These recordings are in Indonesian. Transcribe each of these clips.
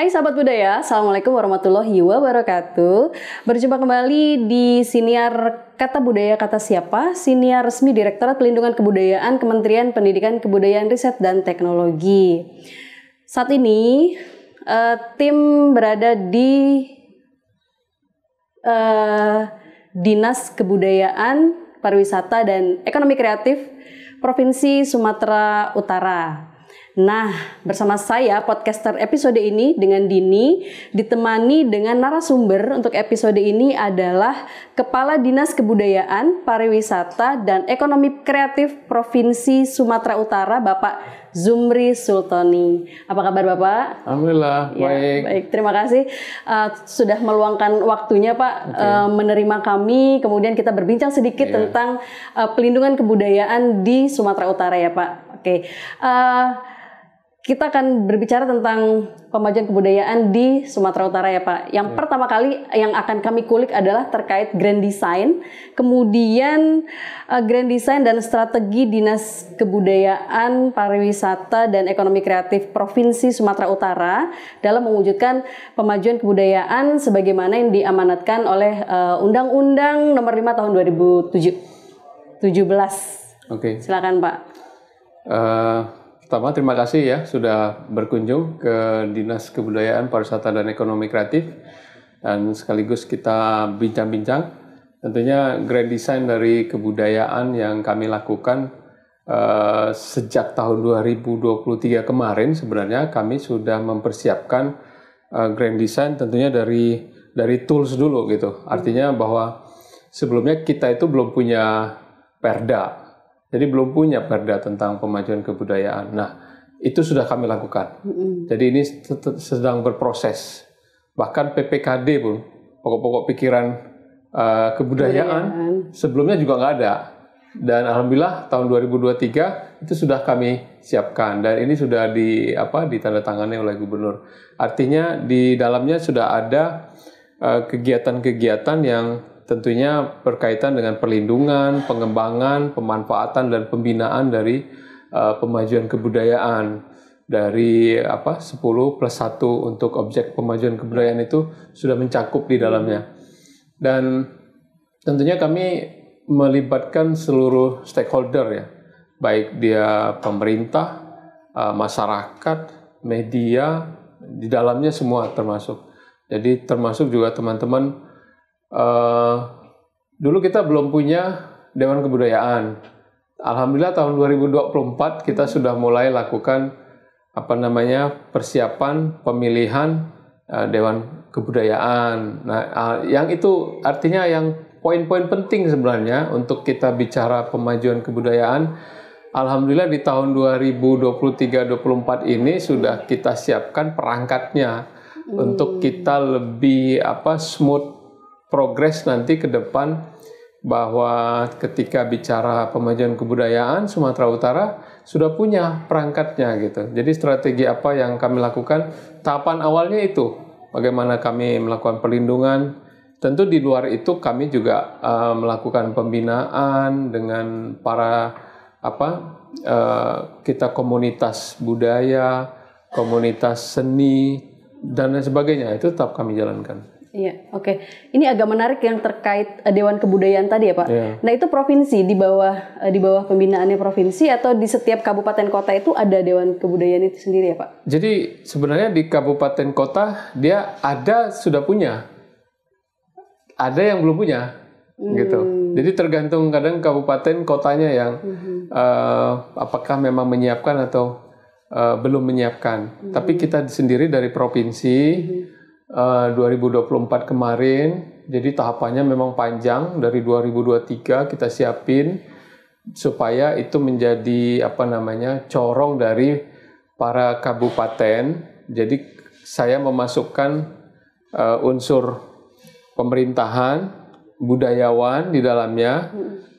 Hai sahabat budaya, Assalamualaikum warahmatullahi wabarakatuh. Berjumpa kembali di Siniar Kata Budaya Kata Siapa, Siniar resmi Direktorat Pelindungan Kebudayaan Kementerian Pendidikan Kebudayaan Riset dan Teknologi. Saat ini tim berada di Dinas Kebudayaan, Pariwisata dan Ekonomi Kreatif Provinsi Sumatera Utara. Nah, bersama saya podcaster episode ini dengan Dini, ditemani dengan narasumber untuk episode ini adalah Kepala Dinas Kebudayaan, Pariwisata dan Ekonomi Kreatif Provinsi Sumatera Utara, Bapak Zumri Sultoni. Apa kabar Bapak? Alhamdulillah, ya, baik. Baik, terima kasih sudah meluangkan waktunya Pak menerima kami. Kemudian kita berbincang sedikit tentang pelindungan kebudayaan di Sumatera Utara ya Pak. Oke. Kita akan berbicara tentang pemajuan kebudayaan di Sumatera Utara ya Pak. Yang pertama kali yang akan kami kulik adalah terkait Grand Design, kemudian Grand Design dan strategi Dinas Kebudayaan, Pariwisata dan Ekonomi Kreatif Provinsi Sumatera Utara dalam mewujudkan pemajuan kebudayaan sebagaimana yang diamanatkan oleh Undang-Undang Nomor 5 Tahun 2017. Oke. Silakan Pak. Pertama, terima kasih ya sudah berkunjung ke Dinas Kebudayaan, Pariwisata dan Ekonomi Kreatif dan sekaligus kita bincang-bincang. Tentunya Grand Design dari kebudayaan yang kami lakukan sejak tahun 2023 kemarin sebenarnya kami sudah mempersiapkan Grand Design tentunya dari tools dulu gitu. Artinya bahwa sebelumnya kita itu belum punya perda. Jadi belum punya perda tentang pemajuan kebudayaan. Nah, itu sudah kami lakukan. Jadi ini sedang berproses. Bahkan PPKD pun, pokok-pokok pikiran kebudayaan, sebelumnya juga nggak ada. Dan alhamdulillah tahun 2023 itu sudah kami siapkan. Dan ini sudah ditandatangani oleh gubernur. Artinya di dalamnya sudah ada kegiatan-kegiatan yang tentunya berkaitan dengan perlindungan, pengembangan, pemanfaatan dan pembinaan dari pemajuan kebudayaan dari 10+1 untuk objek pemajuan kebudayaan itu sudah mencakup di dalamnya. Dan tentunya kami melibatkan seluruh stakeholder ya, baik dia pemerintah, masyarakat, media, di dalamnya semua termasuk. Jadi termasuk juga teman-teman dulu kita belum punya Dewan Kebudayaan. Alhamdulillah tahun 2024 kita sudah mulai lakukan persiapan pemilihan Dewan Kebudayaan. Nah, yang itu artinya yang poin-poin penting sebenarnya untuk kita bicara pemajuan kebudayaan. Alhamdulillah di tahun 2023-24 ini sudah kita siapkan perangkatnya untuk kita lebih smooth progres nanti ke depan bahwa ketika bicara pemajuan kebudayaan Sumatera Utara sudah punya perangkatnya gitu. Jadi strategi apa yang kami lakukan? Tahapan awalnya itu bagaimana kami melakukan perlindungan. Tentu di luar itu kami juga melakukan pembinaan dengan para kita komunitas budaya, komunitas seni dan lain sebagainya itu tetap kami jalankan. Iya, oke. Ini agak menarik yang terkait Dewan Kebudayaan tadi ya Pak. Yeah. Nah itu provinsi di bawah pembinaannya provinsi atau di setiap kabupaten kota itu ada Dewan Kebudayaan itu sendiri ya Pak? Jadi sebenarnya di kabupaten kota dia sudah punya, ada yang belum punya, gitu. Jadi tergantung kadang kabupaten kotanya yang apakah memang menyiapkan atau belum menyiapkan. Tapi kita sendiri dari provinsi. 2024 kemarin, jadi tahapannya memang panjang dari 2023 kita siapin supaya itu menjadi corong dari para kabupaten. Jadi saya memasukkan unsur pemerintahan, budayawan di dalamnya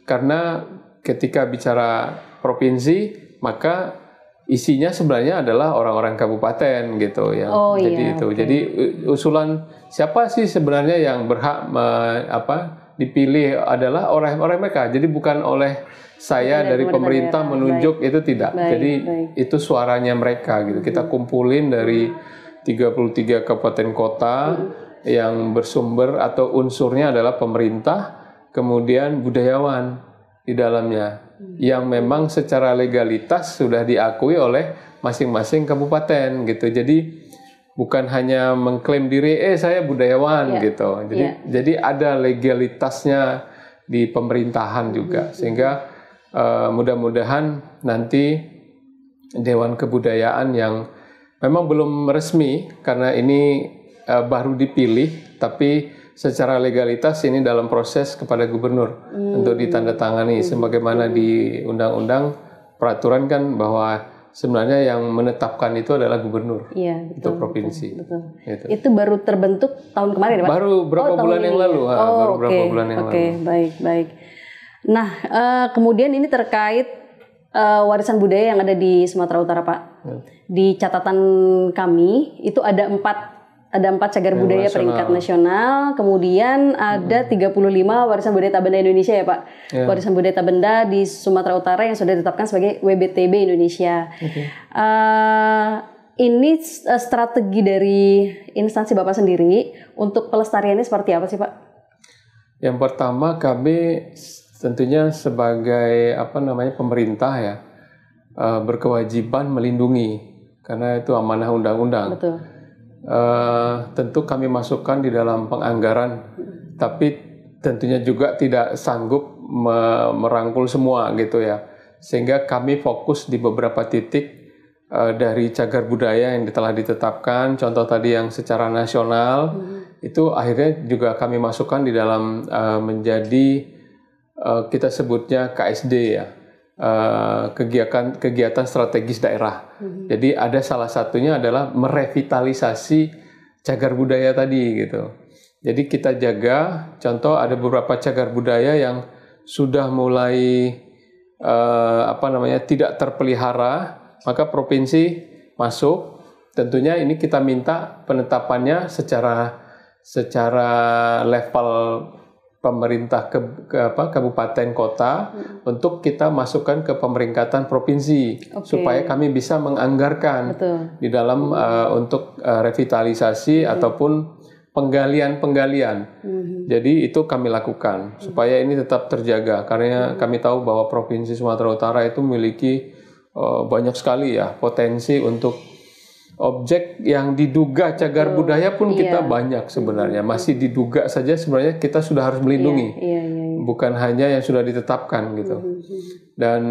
karena ketika bicara provinsi maka isinya sebenarnya adalah orang-orang kabupaten gitu ya. Jadi usulan siapa sih sebenarnya yang berhak dipilih adalah orang-orang mereka. Jadi bukan oleh saya dari pemerintah menunjuk itu tidak. Jadi itu suaranya mereka gitu. Kita kumpulin dari 33 kabupaten kota yang bersumber atau unsurnya adalah pemerintah, kemudian budayawan di dalamnya, yang memang secara legalitas sudah diakui oleh masing-masing kabupaten gitu. Jadi bukan hanya mengklaim diri, saya budayawan gitu. Jadi ada legalitasnya di pemerintahan juga, sehingga mudah-mudahan nanti Dewan Kebudayaan yang memang belum resmi karena ini baru dipilih, tapi secara legalitas ini dalam proses kepada gubernur untuk ditandatangani, sebagaimana di undang-undang peraturan kan bahwa sebenarnya yang menetapkan itu adalah gubernur untuk provinsi. Betul. Itu baru terbentuk tahun kemarin, Pak? Baru berapa bulan yang lalu. Berapa bulan yang lalu. Baik. Nah, kemudian ini terkait warisan budaya yang ada di Sumatera Utara, Pak. Di catatan kami itu ada empat cagar budaya peringkat nasional, kemudian ada 35 warisan budaya tak benda Indonesia ya Pak. Warisan budaya tak benda di Sumatera Utara yang sudah ditetapkan sebagai WBTB Indonesia. Ini strategi dari instansi Bapak sendiri untuk pelestariannya seperti apa sih Pak? Yang pertama, kami tentunya sebagai pemerintah ya, berkewajiban melindungi karena itu amanah undang-undang. Betul. Tentu kami masukkan di dalam penganggaran, tapi tentunya juga tidak sanggup merangkul semua gitu ya, sehingga kami fokus di beberapa titik dari cagar budaya yang telah ditetapkan. Contoh tadi yang secara nasional itu akhirnya juga kami masukkan di dalam menjadi kita sebutnya KSD ya, kegiatan strategis daerah. Jadi ada salah satunya adalah merevitalisasi cagar budaya tadi gitu. Jadi kita jaga, contoh ada beberapa cagar budaya yang sudah mulai tidak terpelihara, maka provinsi masuk. Tentunya ini kita minta penetapannya secara level pemerintah kabupaten kota untuk kita masukkan ke pemeringkatan provinsi supaya kami bisa menganggarkan di dalam untuk revitalisasi ataupun penggalian. Jadi itu kami lakukan supaya ini tetap terjaga, karena kami tahu bahwa provinsi Sumatera Utara itu memiliki banyak sekali ya potensi untuk objek yang diduga cagar budaya pun kita banyak sebenarnya. Masih diduga saja sebenarnya kita sudah harus melindungi. Bukan hanya yang sudah ditetapkan gitu. Dan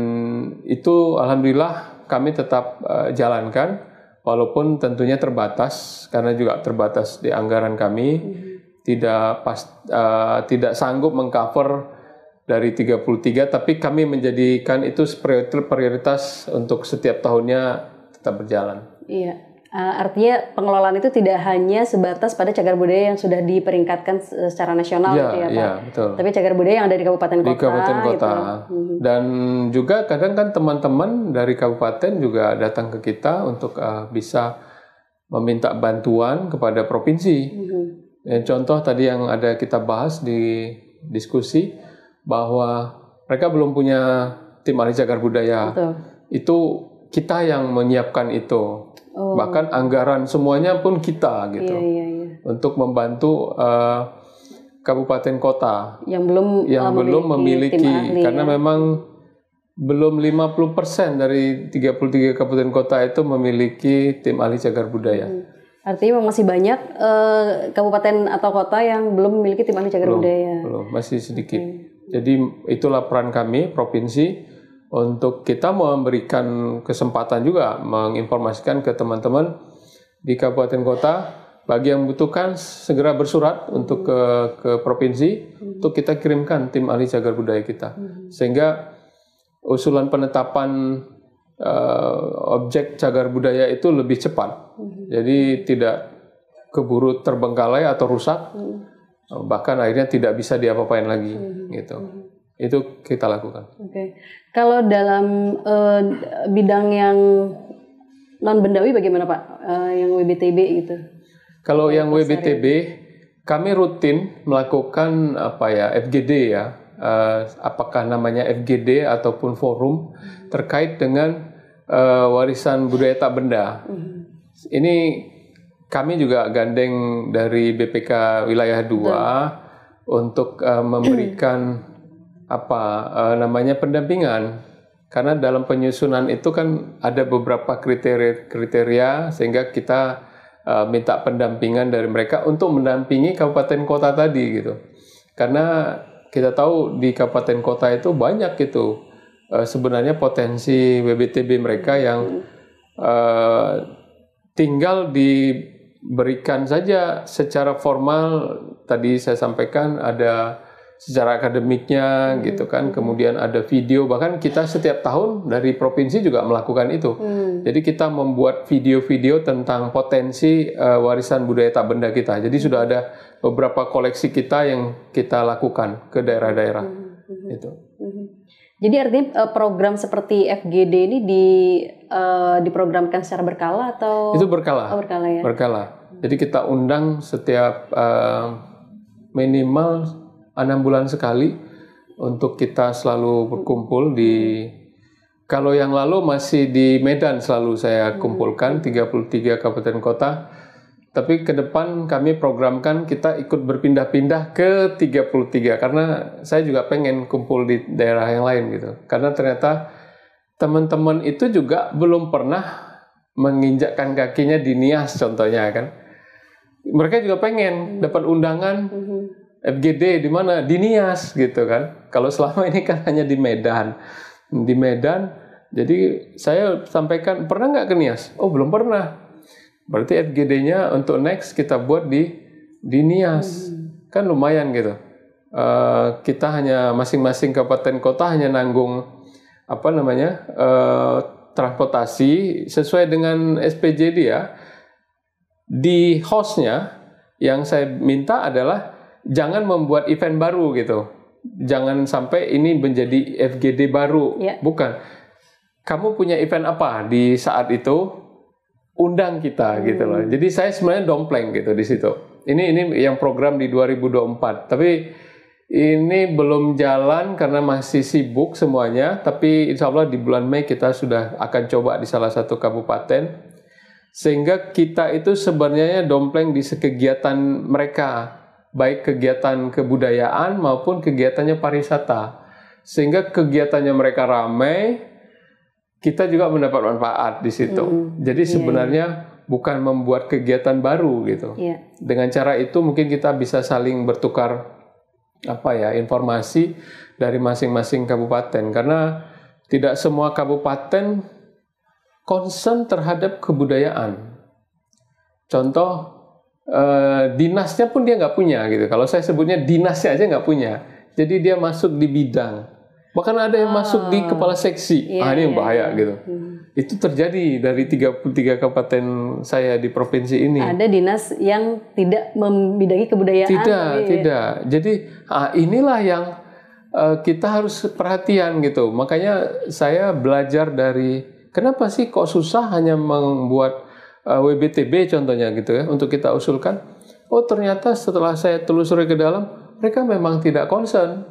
itu alhamdulillah kami tetap jalankan walaupun tentunya terbatas karena juga terbatas di anggaran kami. Tidak sanggup mengcover dari 33, tapi kami menjadikan itu prioritas untuk setiap tahunnya tetap berjalan. Iya. Artinya pengelolaan itu tidak hanya sebatas pada cagar budaya yang sudah diperingkatkan secara nasional gitu ya Pak. Iya, betul. Tapi cagar budaya yang ada di kabupaten kota. Di kabupaten kota. Gitu. Dan juga kadang kan teman-teman dari kabupaten juga datang ke kita untuk bisa meminta bantuan kepada provinsi. Contoh tadi yang ada kita bahas di diskusi bahwa mereka belum punya tim ahli cagar budaya. Betul. Itu kita yang menyiapkan itu. Bahkan anggaran semuanya pun kita gitu. Untuk membantu kabupaten kota yang belum memiliki karena memang belum 50% dari 33 kabupaten kota itu memiliki tim ahli cagar budaya. Artinya masih banyak kabupaten atau kota yang belum memiliki tim ahli cagar budaya. Belum, masih sedikit. Jadi itulah peran kami provinsi untuk kita memberikan kesempatan juga menginformasikan ke teman-teman di kabupaten kota, bagi yang membutuhkan segera bersurat untuk ke provinsi untuk kita kirimkan tim ahli cagar budaya kita, sehingga usulan penetapan objek cagar budaya itu lebih cepat, jadi tidak keburu terbengkalai atau rusak, bahkan akhirnya tidak bisa diapa-apain lagi gitu. Itu kita lakukan. Kalau dalam bidang yang non bendawi bagaimana Pak? Yang WBTB gitu? Kalau yang WBTB, kami rutin melakukan FGD ya. Apakah namanya FGD ataupun forum terkait dengan warisan budaya tak benda. Ini kami juga gandeng dari BPK Wilayah 2 untuk memberikan namanya pendampingan. Karena dalam penyusunan itu kan ada beberapa kriteria sehingga kita minta pendampingan dari mereka untuk mendampingi kabupaten kota tadi gitu. Karena kita tahu di kabupaten kota itu banyak gitu sebenarnya potensi WBTB mereka yang tinggal diberikan saja secara formal. Tadi saya sampaikan ada secara akademiknya gitu kan, kemudian ada video, bahkan kita setiap tahun dari provinsi juga melakukan itu. Jadi kita membuat video-video tentang potensi warisan budaya tak benda kita. Jadi sudah ada beberapa koleksi kita yang kita lakukan ke daerah-daerah. Itu. Jadi artinya program seperti FGD ini diprogramkan secara berkala atau? Itu berkala. Oh, berkala ya. Berkala. Jadi kita undang setiap minimal 6 bulan sekali untuk kita selalu berkumpul di, kalau yang lalu masih di Medan selalu saya kumpulkan 33 kabupaten kota, tapi ke depan kami programkan kita ikut berpindah-pindah ke 33 karena saya juga pengen kumpul di daerah yang lain gitu. Karena ternyata teman-teman itu juga belum pernah menginjakkan kakinya di Nias contohnya kan. Mereka juga pengen dapat undangan FGD di mana? Di Nias gitu kan. Kalau selama ini kan hanya di Medan. Di Medan, jadi saya sampaikan, pernah nggak ke Nias? Oh, belum pernah. Berarti FGD-nya untuk next kita buat di Nias. Kan lumayan gitu. Kita hanya masing-masing kabupaten kota hanya nanggung transportasi sesuai dengan SPJ dia. Di hostnya yang saya minta adalah jangan membuat event baru gitu. Jangan sampai ini menjadi FGD baru. Bukan. Kamu punya event apa di saat itu? Undang kita gitu loh. Jadi saya sebenarnya dompleng gitu di situ. Ini yang program di 2024. Tapi ini belum jalan karena masih sibuk semuanya. Tapi insya Allah di bulan Mei kita sudah akan coba di salah satu kabupaten. Sehingga kita itu sebenarnya dompleng di kegiatan mereka. Baik kegiatan kebudayaan maupun kegiatannya pariwisata. Sehingga kegiatannya mereka ramai, kita juga mendapat manfaat di situ. Jadi sebenarnya bukan membuat kegiatan baru gitu. Dengan cara itu mungkin kita bisa saling bertukar informasi dari masing-masing kabupaten. Karena tidak semua kabupaten concern terhadap kebudayaan. Contoh, dinasnya pun dia nggak punya gitu. Kalau saya sebutnya dinasnya aja nggak punya. Jadi dia masuk di bidang. Bahkan ada yang masuk di kepala seksi. Ini yang bahaya gitu. Itu terjadi dari 33 kabupaten saya di provinsi ini. Ada dinas yang tidak membidangi kebudayaan. Tidak. Jadi inilah yang kita harus perhatian gitu. Makanya saya belajar dari kenapa sih kok susah hanya membuat WBTB contohnya gitu ya, untuk kita usulkan. Oh, ternyata setelah saya telusuri ke dalam, mereka memang tidak concern.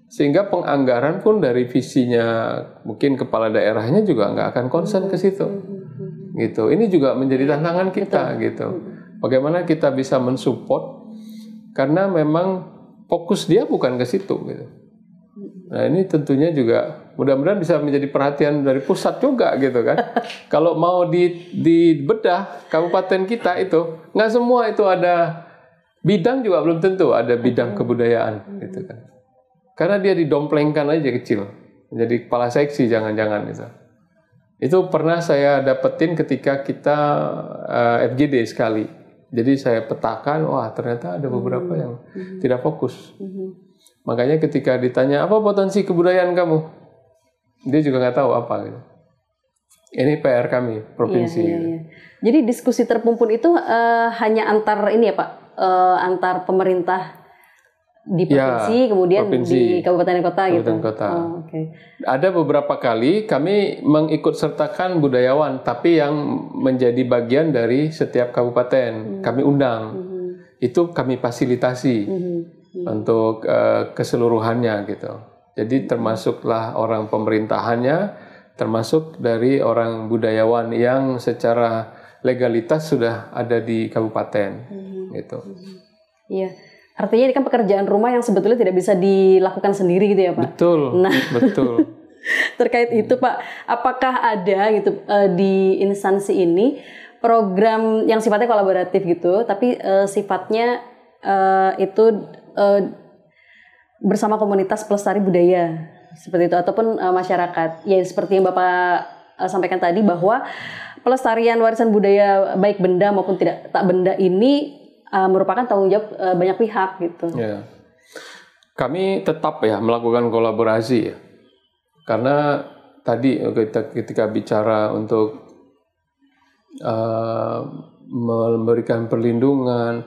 Sehingga penganggaran pun dari visinya mungkin kepala daerahnya juga nggak akan concern ke situ. Gitu. Ini juga menjadi tantangan kita gitu. Bagaimana kita bisa mensupport karena memang fokus dia bukan ke situ gitu. Nah, ini tentunya juga mudah-mudahan bisa menjadi perhatian dari pusat juga gitu kan. Kalau mau dibedah kabupaten kita itu, nggak semua itu ada bidang, juga belum tentu ada bidang kebudayaan gitu kan. Karena dia didomplengkan aja kecil. Jadi kepala seksi jangan-jangan gitu. Itu pernah saya dapetin ketika kita FGD sekali. Jadi saya petakan, wah ternyata ada beberapa yang tidak fokus. Makanya ketika ditanya, apa potensi kebudayaan kamu? Dia juga nggak tahu apa gitu. Ini PR kami, provinsi. Iya. Jadi diskusi terpumpun itu hanya antar ini ya Pak? Antar pemerintah di provinsi, kemudian di kabupaten dan kota gitu? Kabupaten kota. Ada beberapa kali kami mengikut sertakan budayawan, tapi yang menjadi bagian dari setiap kabupaten. Kami undang. Itu kami fasilitasi. Untuk keseluruhannya gitu. Jadi termasuklah orang pemerintahannya, termasuk dari orang budayawan yang secara legalitas sudah ada di kabupaten, gitu. Iya. Artinya ini kan pekerjaan rumah yang sebetulnya tidak bisa dilakukan sendiri gitu ya Pak? Betul, Nah, betul. terkait itu Pak, apakah ada gitu di instansi ini program yang sifatnya kolaboratif gitu, tapi sifatnya itu bersama komunitas pelestari budaya seperti itu ataupun masyarakat? Ya seperti yang Bapak sampaikan tadi bahwa pelestarian warisan budaya baik benda maupun tak benda ini merupakan tanggung jawab banyak pihak gitu. Ya. Kami tetap ya melakukan kolaborasi ya. Karena tadi ketika bicara untuk memberikan perlindungan,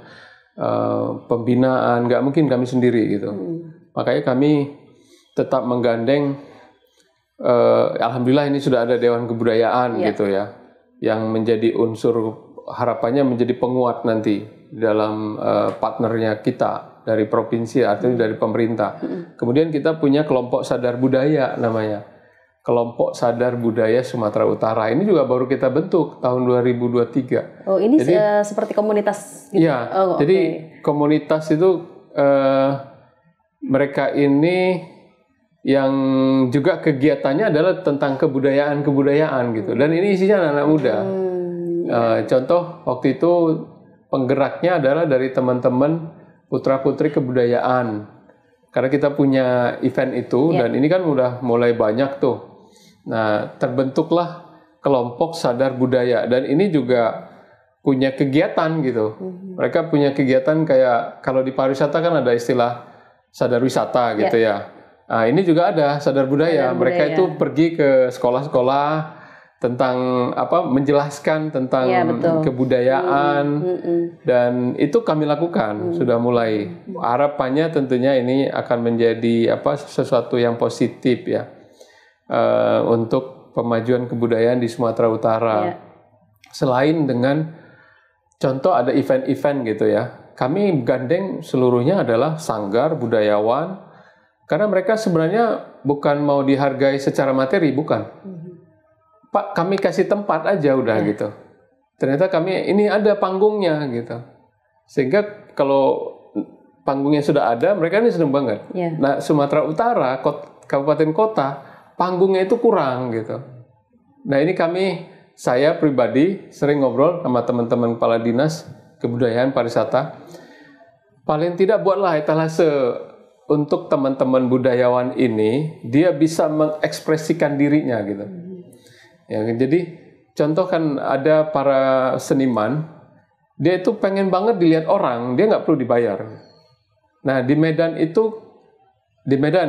pembinaan, nggak mungkin kami sendiri gitu. Makanya kami tetap menggandeng, alhamdulillah ini sudah ada Dewan Kebudayaan gitu ya, yang menjadi unsur harapannya menjadi penguat nanti dalam partnernya kita dari provinsi atau dari pemerintah. Kemudian kita punya kelompok sadar budaya namanya. Kelompok Sadar Budaya Sumatera Utara. Ini juga baru kita bentuk tahun 2023. Oh, ini jadi, seperti komunitas gitu? Iya, jadi komunitas itu mereka ini yang juga kegiatannya adalah tentang kebudayaan gitu. Dan ini isinya anak-anak muda. Contoh waktu itu penggeraknya adalah dari teman-teman putra-putri kebudayaan. Karena kita punya event itu dan ini kan udah mulai banyak tuh. Nah, terbentuklah kelompok sadar budaya dan ini juga punya kegiatan gitu. Mereka punya kegiatan kayak kalau di pariwisata kan ada istilah sadar wisata gitu ya. Nah, ini juga ada sadar budaya. Mereka itu pergi ke sekolah-sekolah tentang menjelaskan tentang kebudayaan dan itu kami lakukan sudah mulai. Harapannya tentunya ini akan menjadi sesuatu yang positif ya untuk pemajuan kebudayaan di Sumatera Utara. Selain dengan contoh ada event-event gitu ya, kami gandeng seluruhnya adalah sanggar budayawan karena mereka sebenarnya bukan mau dihargai secara materi, bukan. Pak, kami kasih tempat aja udah gitu. Ternyata kami ini ada panggungnya gitu. Sehingga kalau panggungnya sudah ada, mereka ini senang banget. Nah, Sumatera Utara, kabupaten kota, panggungnya itu kurang gitu. Nah, ini saya pribadi sering ngobrol sama teman-teman kepala dinas kebudayaan pariwisata. Paling tidak buatlah etalase untuk teman-teman budayawan ini, dia bisa mengekspresikan dirinya gitu. Ya, jadi contoh kan ada para seniman, dia itu pengen banget dilihat orang, dia nggak perlu dibayar. Nah di Medan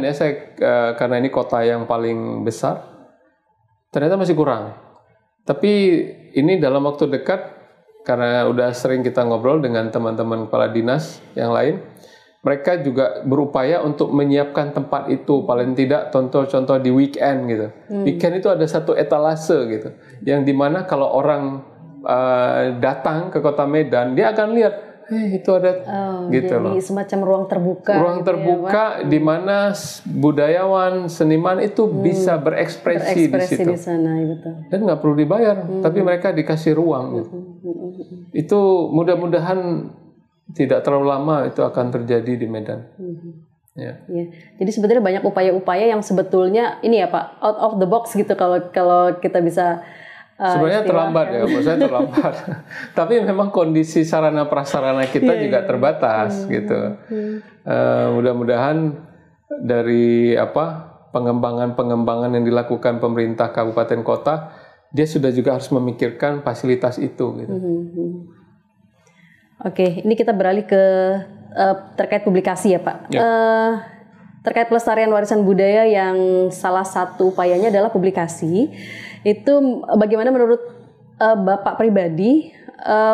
ya saya karena ini kota yang paling besar, ternyata masih kurang. Tapi ini dalam waktu dekat, karena udah sering kita ngobrol dengan teman-teman kepala dinas yang lain, mereka juga berupaya untuk menyiapkan tempat itu, paling tidak contoh-contoh di weekend gitu. Weekend itu ada satu etalase gitu, yang dimana kalau orang datang ke kota Medan, dia akan lihat, itu ada gitu jadi loh. Semacam ruang terbuka. Ruang gitu terbuka ya, di mana budayawan, seniman itu bisa berekspresi di situ. Di sana, gitu. Dan nggak perlu dibayar, tapi mereka dikasih ruang. Gitu. Itu mudah-mudahan tidak terlalu lama itu akan terjadi di Medan. Ya. Jadi sebetulnya banyak upaya-upaya yang sebetulnya ini ya Pak, out of the box gitu kalau kita bisa. Sebenarnya terlambat ya, menurut saya terlambat. Tapi memang kondisi sarana prasarana kita juga terbatas gitu. Mudah-mudahan dari pengembangan yang dilakukan pemerintah kabupaten kota, dia sudah juga harus memikirkan fasilitas itu. Gitu. Oke, ini kita beralih ke terkait publikasi ya Pak. Terkait pelestarian warisan budaya yang salah satu upayanya adalah publikasi. Itu bagaimana menurut Bapak pribadi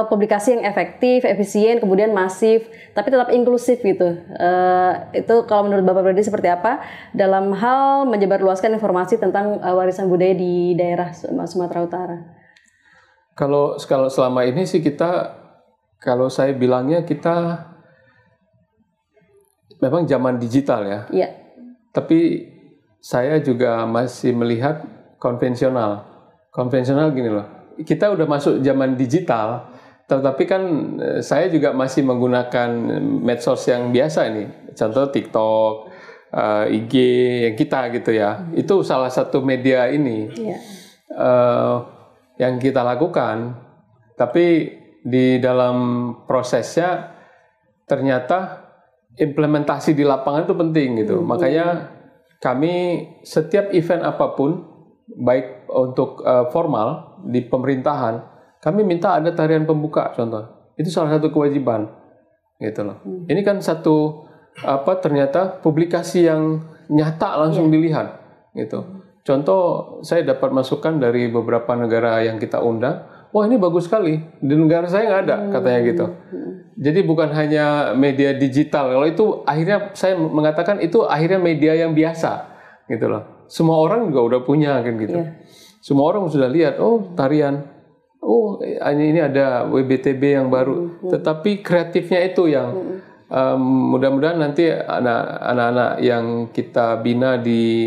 publikasi yang efektif, efisien, kemudian masif, tapi tetap inklusif gitu. Itu kalau menurut Bapak pribadi seperti apa dalam hal menyebarluaskan informasi tentang warisan budaya di daerah Sumatera Utara? Kalau selama ini sih kalau saya bilangnya kita memang zaman digital ya. Tapi saya juga masih melihat konvensional. Konvensional gini loh. kita udah masuk zaman digital, tetapi kan saya juga masih menggunakan medsos yang biasa ini, contoh TikTok, IG yang kita gitu ya. Itu salah satu media ini yang kita lakukan. Tapi di dalam prosesnya ternyata implementasi di lapangan itu penting gitu. Makanya kami setiap event apapun, baik untuk formal di pemerintahan, kami minta ada tarian pembuka contoh. Itu salah satu kewajiban gitu loh. Ini kan satu ternyata publikasi yang nyata langsung dilihat gitu. Contoh saya dapat masukan dari beberapa negara yang kita undang, wah ini bagus sekali, di negara saya nggak ada katanya gitu. Jadi bukan hanya media digital, kalau itu akhirnya saya mengatakan itu akhirnya media yang biasa gitu loh. Semua orang juga udah punya kan gitu. Semua orang sudah lihat, oh tarian, oh ini ada WBTB yang baru. Tetapi kreatifnya itu yang mudah-mudahan nanti anak-anak yang kita bina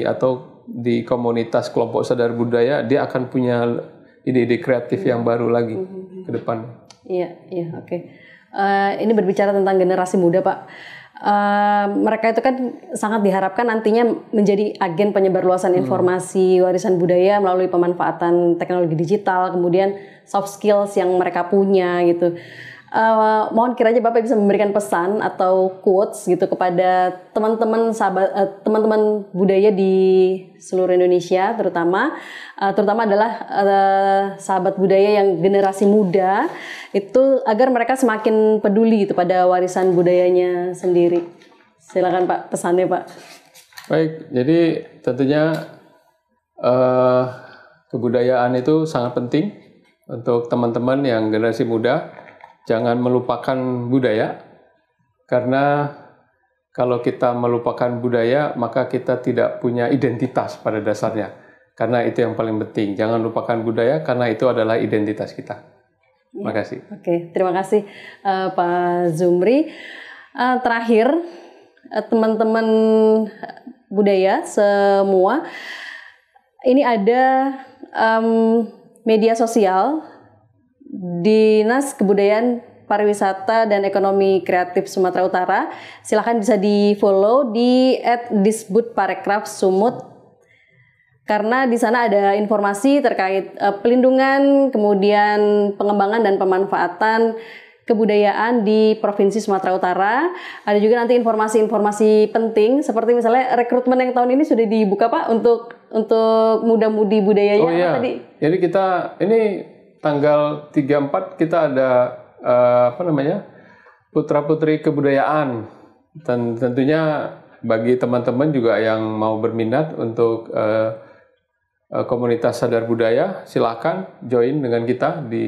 atau di komunitas kelompok sadar budaya, dia akan punya ide-ide kreatif yang baru lagi ke depan. Iya, oke. Ini berbicara tentang generasi muda, Pak. Mereka itu kan sangat diharapkan nantinya menjadi agen penyebar luasan informasi warisan budaya melalui pemanfaatan teknologi digital, kemudian soft skills yang mereka punya gitu. Mohon kiranya Bapak bisa memberikan pesan atau quotes gitu kepada teman-teman teman-teman budaya di seluruh Indonesia, terutama adalah sahabat budaya yang generasi muda itu, agar mereka semakin peduli gitu pada warisan budayanya sendiri. Silakan Pak, pesannya Pak. Baik, jadi tentunya kebudayaan itu sangat penting untuk teman-teman yang generasi muda. Jangan melupakan budaya, karena kalau kita melupakan budaya, maka kita tidak punya identitas pada dasarnya. Karena itu yang paling penting. Jangan lupakan budaya, karena itu adalah identitas kita. Terima kasih. Oke, terima kasih Pak Zumri. Terakhir, teman-teman budaya semua, ini ada media sosial Dinas Kebudayaan Pariwisata dan Ekonomi Kreatif Sumatera Utara. Silakan bisa di-follow di @disbudparekraf_sumut, karena di sana ada informasi terkait pelindungan, kemudian pengembangan dan pemanfaatan kebudayaan di Provinsi Sumatera Utara. Ada juga nanti informasi-informasi penting seperti misalnya rekrutmen yang tahun ini sudah dibuka Pak untuk muda-mudi budayanya. Oh iya. Jadi kita ini tanggal 3-4 kita ada putra-putri kebudayaan, dan tentunya bagi teman-teman juga yang mau berminat untuk komunitas sadar budaya, silakan join dengan kita di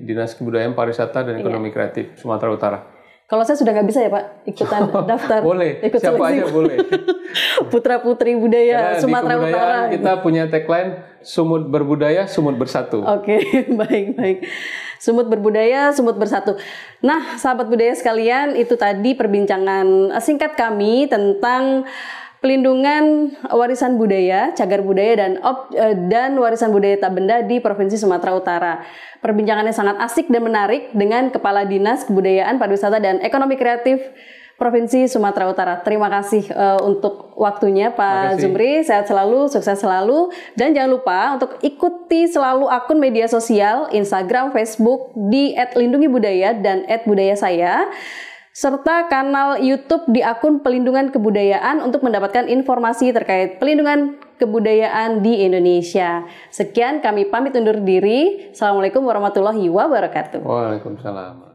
Dinas Kebudayaan Pariwisata dan Ekonomi Kreatif Sumatera Utara. Kalau saya sudah nggak bisa ya Pak ikutan daftar. Boleh, siapa aja boleh. Putra-putri budaya Sumatera Utara. Kita punya tagline Sumut Berbudaya, Sumut Bersatu. Oke, baik. Sumut Berbudaya, Sumut Bersatu. Nah, sahabat budaya sekalian, itu tadi perbincangan singkat kami tentang pelindungan warisan budaya, cagar budaya dan warisan budaya tak benda di Provinsi Sumatera Utara. Perbincangannya sangat asik dan menarik dengan Kepala Dinas Kebudayaan, Pariwisata dan Ekonomi Kreatif Provinsi Sumatera Utara. Terima kasih untuk waktunya Pak Zumri. Sehat selalu, sukses selalu, dan jangan lupa untuk ikuti selalu akun media sosial Instagram, Facebook di @lindungibudaya dan @budayasaya, serta kanal YouTube di akun Pelindungan Kebudayaan untuk mendapatkan informasi terkait pelindungan kebudayaan di Indonesia. Sekian, kami pamit undur diri. Assalamualaikum warahmatullahi wabarakatuh. Waalaikumsalam.